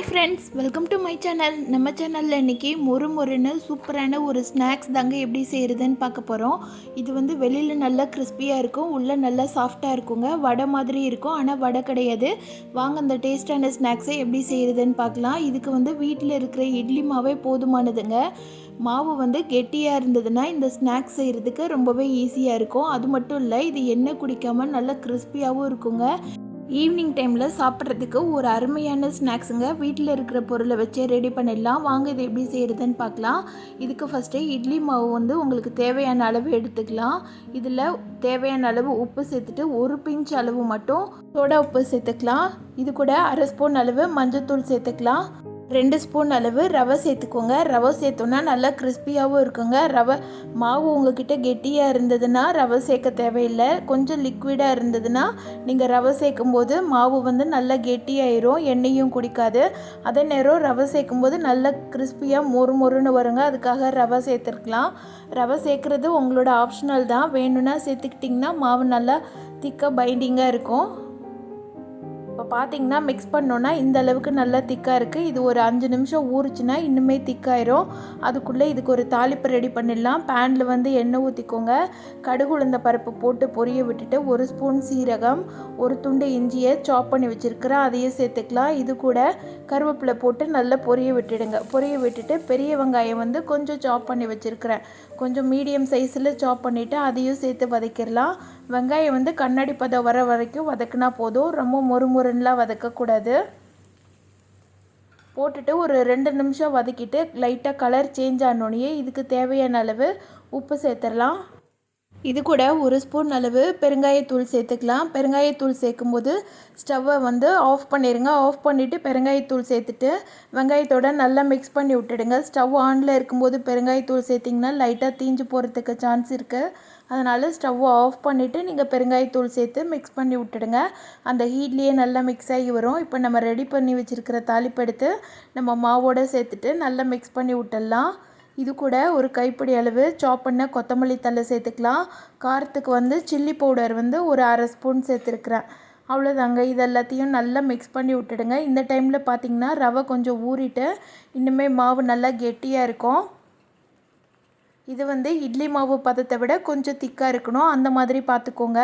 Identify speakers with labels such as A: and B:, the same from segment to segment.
A: Friends, welcome to my channel. நம்ம சேனலில் இன்றைக்கி மொறுன்னு சூப்பரான ஒரு ஸ்நாக்ஸ் தாங்க எப்படி செய்கிறதுன்னு பார்க்க போகிறோம். இது வந்து வெளியில் நல்லா கிறிஸ்பியாக இருக்கும், உள்ளே நல்லா சாஃப்டாக இருக்குங்க. வடை மாதிரி இருக்கும், ஆனால் வடை கிடையாது. வாங்க அந்த டேஸ்டான ஸ்நாக்ஸை எப்படி செய்கிறதுன்னு பார்க்கலாம். இதுக்கு வந்து வீட்டில் இருக்கிற இட்லி மாவே போதுமானதுங்க. மாவு வந்து கெட்டியாக இருந்ததுன்னா இந்த ஸ்நாக்ஸ் செய்கிறதுக்கு ரொம்பவே ஈஸியாக இருக்கும். அது மட்டும் இல்லை, இது எண்ணெய் குடிக்காமல் நல்லா கிறிஸ்பியாகவும் இருக்குங்க. ஈவினிங் டைமில் சாப்பிட்றதுக்கு ஒரு அருமையான ஸ்நாக்ஸுங்க. வீட்டில் இருக்கிற பொருளை வச்சே ரெடி பண்ணிடலாம். வாங்க இது எப்படி செய்கிறதுன்னு பார்க்கலாம். இதுக்கு ஃபஸ்ட்டு இட்லி மாவு வந்து உங்களுக்கு தேவையான அளவு எடுத்துக்கலாம். இதில் தேவையான அளவு உப்பு சேர்த்துட்டு ஒரு பிஞ்ச் அளவு மட்டும் சோடா உப்பு சேர்த்துக்கலாம். இது கூட அரை ஸ்பூன் அளவு மஞ்சள்தூள் சேர்த்துக்கலாம். 2 ஸ்பூன் அளவு ரவை சேர்த்துக்கோங்க. ரவை சேர்த்தோன்னா நல்லா கிறிஸ்பியாகவும் இருக்குங்க. ரவை மாவு உங்ககிட்ட கெட்டியாக இருந்ததுன்னா ரவை சேர்க்க தேவையில்லை. கொஞ்சம் லிக்விடாக இருந்ததுன்னா நீங்கள் ரவை சேர்க்கும்போது மாவு வந்து நல்லா கெட்டியாயிரும், எண்ணெயும் குடிக்காது. அதே நேரம் ரவை சேர்க்கும்போது நல்லா கிறிஸ்பியாக மொறுன்னு வருங்க. அதுக்காக ரவை சேர்த்துருக்கலாம். ரவை சேர்க்குறது உங்களோட ஆப்ஷனல் தான். வேணும்னா சேர்த்துக்கிட்டிங்கன்னா மாவு நல்லா திக்காக பைண்டிங்காக இருக்கும். இப்போ பார்த்தீங்கன்னா மிக்ஸ் பண்ணோன்னா இந்த அளவுக்கு நல்லா திக்காக இருக்குது. இது ஒரு 5 நிமிஷம் ஊறுச்சுன்னா இன்னுமே திக்காயிரும். அதுக்குள்ளே இதுக்கு ஒரு தாளிப்பு ரெடி பண்ணிடலாம். பேனில் வந்து எண்ணெய் ஊற்றிக்கோங்க. கடுகு உளுந்த பருப்பு போட்டு பொரிய விட்டுட்டு 1 ஸ்பூன் சீரகம், ஒரு துண்டு இஞ்சியை சாப் பண்ணி வச்சுருக்கிறேன், அதையும் சேர்த்துக்கலாம். இது கூட கருவேப்பிலை போட்டு நல்லா பொரிய விட்டுடுங்க. பொரிய விட்டுட்டு பெரிய வெங்காயம் வந்து கொஞ்சம் சாப் பண்ணி வச்சுருக்கிறேன், கொஞ்சம் மீடியம் சைஸில் சாப் பண்ணிவிட்டு அதையும் சேர்த்து வதக்கிடலாம். வெங்காயம் வந்து கண்ணாடி பதம் வர வரைக்கும் வதக்குனா போதும், ரொம்ப மொறுன்னுலாம் வதக்கக்கூடாது. போட்டுட்டு ஒரு 2 நிமிஷம் வதக்கிட்டு லைட்டாக கலர் சேஞ்ச் ஆனோடனே இதுக்கு தேவையான அளவு உப்பு சேர்த்துடலாம். இது கூட 1 ஸ்பூன் அளவு பெருங்காயத்தூள் சேர்த்துக்கலாம். பெருங்காயத்தூள் சேர்க்கும்போது ஸ்டவ்வை வந்து ஆஃப் பண்ணிடுங்க. ஆஃப் பண்ணிவிட்டு பெருங்காயத்தூள் சேர்த்துட்டு வெங்காயத்தோடு நல்லா மிக்ஸ் பண்ணி விட்டுடுங்க. ஸ்டவ் ஆனில் இருக்கும்போது பெருங்காயத்தூள் சேர்த்திங்கன்னா லைட்டாக தீஞ்சு போகிறதுக்கு சான்ஸ் இருக்குது. அதனால் ஸ்டவ்வை ஆஃப் பண்ணிவிட்டு நீங்கள் பெருங்காயத்தூள் சேர்த்து மிக்ஸ் பண்ணி விட்டுடுங்க. அந்த ஹீட்லேயே நல்லா மிக்ஸ் ஆகி வரும். இப்போ நம்ம ரெடி பண்ணி வச்சுருக்கிற தாளிப்பு எடுத்து நம்ம மாவோடு சேர்த்துட்டு நல்லா மிக்ஸ் பண்ணி விட்டுடலாம். இது கூட ஒரு கைப்பிடி அளவு சாப் பண்ண கொத்தமல்லி தழை சேர்த்துக்கலாம். காரத்துக்கு வந்து சில்லி பவுடர் வந்து ஒரு அரை ஸ்பூன் சேர்த்துருக்குறேன். அவ்வளோதாங்க. இது எல்லாத்தையும் நல்லா மிக்ஸ் பண்ணி விட்டுடுங்க. இந்த டைமில் பார்த்திங்கன்னா ரவை கொஞ்சம் ஊறிட்டு இன்னுமே மாவு நல்லா கெட்டியாக இருக்கும். இது வந்து இட்லி மாவு பதத்தை விட கொஞ்சம் திக்காக இருக்கணும், அந்த மாதிரி பார்த்துக்கோங்க.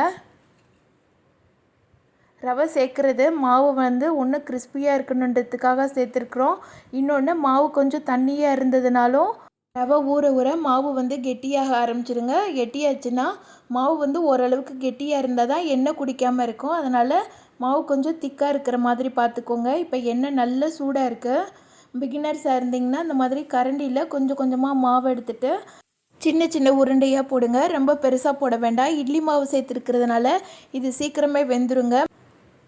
A: ரவை சேர்க்குறது மாவு வந்து ஒன்று கிறிஸ்பியாக இருக்கணுன்றதுக்காக சேர்த்துருக்குறோம். இன்னொன்று மாவு கொஞ்சம் தண்ணியாக இருந்ததுனாலும் ரவை ஊற ஊற மாவு வந்து கெட்டியாக ஆரம்பிச்சிருங்க. கெட்டியாச்சுன்னா மாவு வந்து ஓரளவுக்கு கெட்டியாக இருந்தால் தான் எண்ணெய் குடிக்காமல் இருக்கும். அதனால் மாவு கொஞ்சம் திக்காக இருக்கிற மாதிரி பார்த்துக்கோங்க. இப்போ எண்ணெய் நல்ல சூடாக இருக்குது. பிகினர்ஸாக இருந்திங்கன்னா இந்த மாதிரி கரண்டியில் கொஞ்சம் கொஞ்சமாக மாவு எடுத்துகிட்டு சின்ன சின்ன உருண்டையாக போடுங்க. ரொம்ப பெருசாக போட வேண்டாம். இட்லி மாவு சேர்த்துருக்கிறதுனால இது சீக்கிரமே வெந்துருங்க.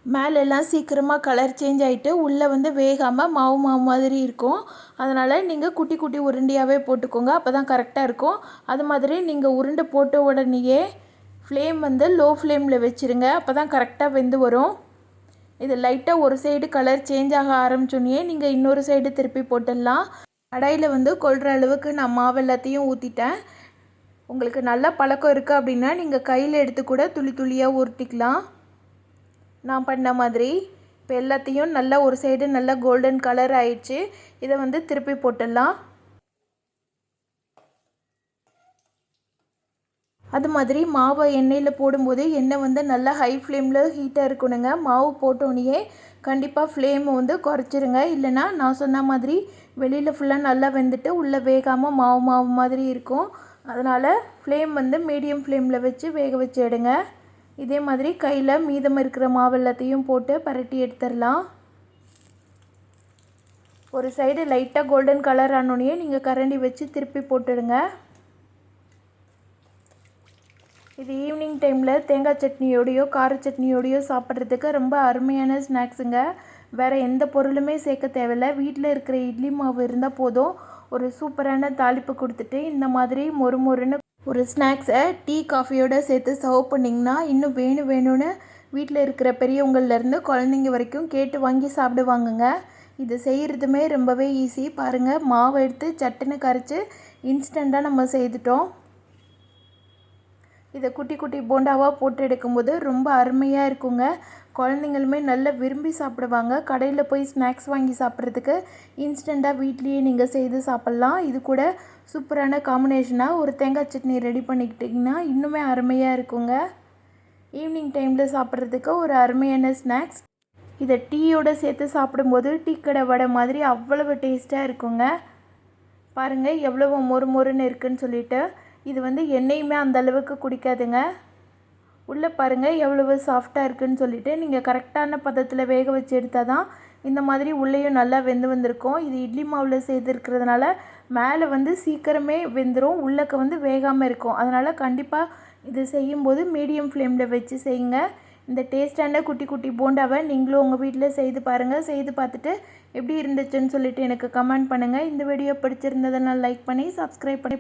A: மேலெல்லாம் சீக்கிரமாக கலர் சேஞ்ச் ஆகிட்டு உள்ளே வந்து வேகாமல் மாவு மாதிரி இருக்கும். அதனால் நீங்கள் குட்டி குட்டி உருண்டையாகவே போட்டுக்கோங்க, அப்போ தான் கரெக்டாக இருக்கும். அது மாதிரி நீங்கள் உருண்டை போட்ட உடனேயே ஃப்ளேம் வந்து லோ ஃப்ளேமில் வச்சுருங்க, அப்போ தான் கரெக்டாக வெந்து வரும். இது லைட்டாக ஒரு சைடு கலர் சேஞ்ச் ஆக ஆரம்பிச்சோன்னே நீங்கள் இன்னொரு சைடு திருப்பி போட்டுடலாம். கடாயில் வந்து கொள்கிற அளவுக்கு நான் மாவு எல்லாத்தையும் ஊற்றிட்டேன். உங்களுக்கு நல்ல பழக்கம் இருக்குது அப்படின்னா நீங்கள் கையில் எடுத்து கூட துளி துளியாக உருட்டிக்கலாம். நான் பண்ண மாதிரி இப்போ எல்லாத்தையும் நல்லா ஒரு சைடு நல்லா கோல்டன் கலர் ஆயிடுச்சு. இதை வந்து திருப்பி போட்டுடலாம். அது மாதிரி மாவை எண்ணெயில் போடும்போது எண்ணெய் வந்து நல்லா ஹை ஃப்ளேமில் ஹீட்டாக இருக்கணுங்க. மாவு போட்டோன்னே கண்டிப்பாக ஃப்ளேமை வந்து குறைச்சிருங்க, இல்லைனா நான் சொன்ன மாதிரி வெளியில் ஃபுல்லாக நல்லா வெந்துட்டு உள்ளே வேகாமல் மாவு மாதிரி இருக்கும். அதனால் ஃப்ளேம் வந்து மீடியம் ஃப்ளேமில் வச்சு வேக வச்சு எடுங்க. இதே மாதிரி கையில் மீதம் இருக்கிற மாவு எல்லாத்தையும் போட்டு பரட்டி எடுத்துடலாம். ஒரு சைடு லைட்டாக கோல்டன் கலர் ஆனோடனே நீங்கள் கரண்டி வச்சு திருப்பி போட்டுடுங்க. இது ஈவினிங் டைமில் தேங்காய் சட்னியோடையோ கார சட்னியோடையோ சாப்பிட்றதுக்கு ரொம்ப அருமையான ஸ்நாக்ஸுங்க. வேறு எந்த பொருளுமே சேர்க்க தேவையில்லை. வீட்டில் இருக்கிற இட்லி மாவு இருந்தால் போதும். ஒரு சூப்பரான தாளிப்பு கொடுத்துட்டு இந்த மாதிரி மொறுன்னு ஒரு ஸ்நாக்ஸை டீ காஃபியோடு சேர்த்து சர்வ் பண்ணிங்கன்னா இன்னும் வேணும்னு வீட்டில் இருக்கிற பெரியவங்கள்லேருந்து குழந்தைங்க வரைக்கும் கேட்டு வாங்கி சாப்பிடுவாங்கங்க. இது செய்கிறதுமே ரொம்பவே ஈஸி. பாருங்கள், மாவு எடுத்து சட்டுன்னு கரைச்சி இன்ஸ்டண்ட்டாக நம்ம செய்துட்டோம். இதை குட்டி குட்டி போண்டாவாக போட்டு எடுக்கும்போது ரொம்ப அருமையாக இருக்குங்க. குழந்தைங்களுமே நல்லா விரும்பி சாப்பிடுவாங்க. கடையில் போய் ஸ்நாக்ஸ் வாங்கி சாப்பிட்றதுக்கு இன்ஸ்டண்ட்டாக வீட்லேயே நீங்கள் செய்து சாப்பிட்லாம். இது கூட சூப்பரான காம்பினேஷனாக ஒரு தேங்காய் சட்னி ரெடி பண்ணிக்கிட்டிங்கன்னா இன்னுமே அருமையாக இருக்குங்க. ஈவினிங் டைமில் சாப்பிட்றதுக்கு ஒரு அருமையான ஸ்நாக்ஸ். இதை டீயோடு சேர்த்து சாப்பிடும்போது டீ கடை வடை மாதிரி அவ்வளவு டேஸ்ட்டாக இருக்குங்க. பாருங்கள் எவ்வளவு மொறு மொறுன்னு இருக்குதுன்னு சொல்லிட்டு. இது வந்து எண்ணெயுமே அந்த அளவுக்கு குடிக்காதுங்க. உள்ளே பாருங்கள் எவ்வளவு சாஃப்டாக இருக்குதுன்னு சொல்லிட்டு. நீங்கள் கரெக்டான பதத்தில் வேக வச்சு எடுத்தால் தான் இந்த மாதிரி உள்ளேயும் நல்லா வெந்து வந்திருக்கும். இது இட்லி மாவில் செய்திருக்கிறதுனால மேலே வந்து சீக்கிரமே வெந்துடும், உள்ளக்க வந்து வேகாமல் இருக்கும். அதனால் கண்டிப்பாக இது செய்யும்போது மீடியம் ஃப்ளேமில் வச்சு செய்யுங்க. இந்த டேஸ்டான குட்டி குட்டி போண்டாவை நீங்களும் உங்கள் வீட்டில் செய்து பாருங்கள். செய்து பார்த்துட்டு எப்படி இருந்துச்சுன்னு சொல்லிட்டு எனக்கு கமெண்ட் பண்ணுங்கள். இந்த வீடியோ பிடிச்சிருந்ததுன்னா லைக் பண்ணி சப்ஸ்கிரைப் பண்ணி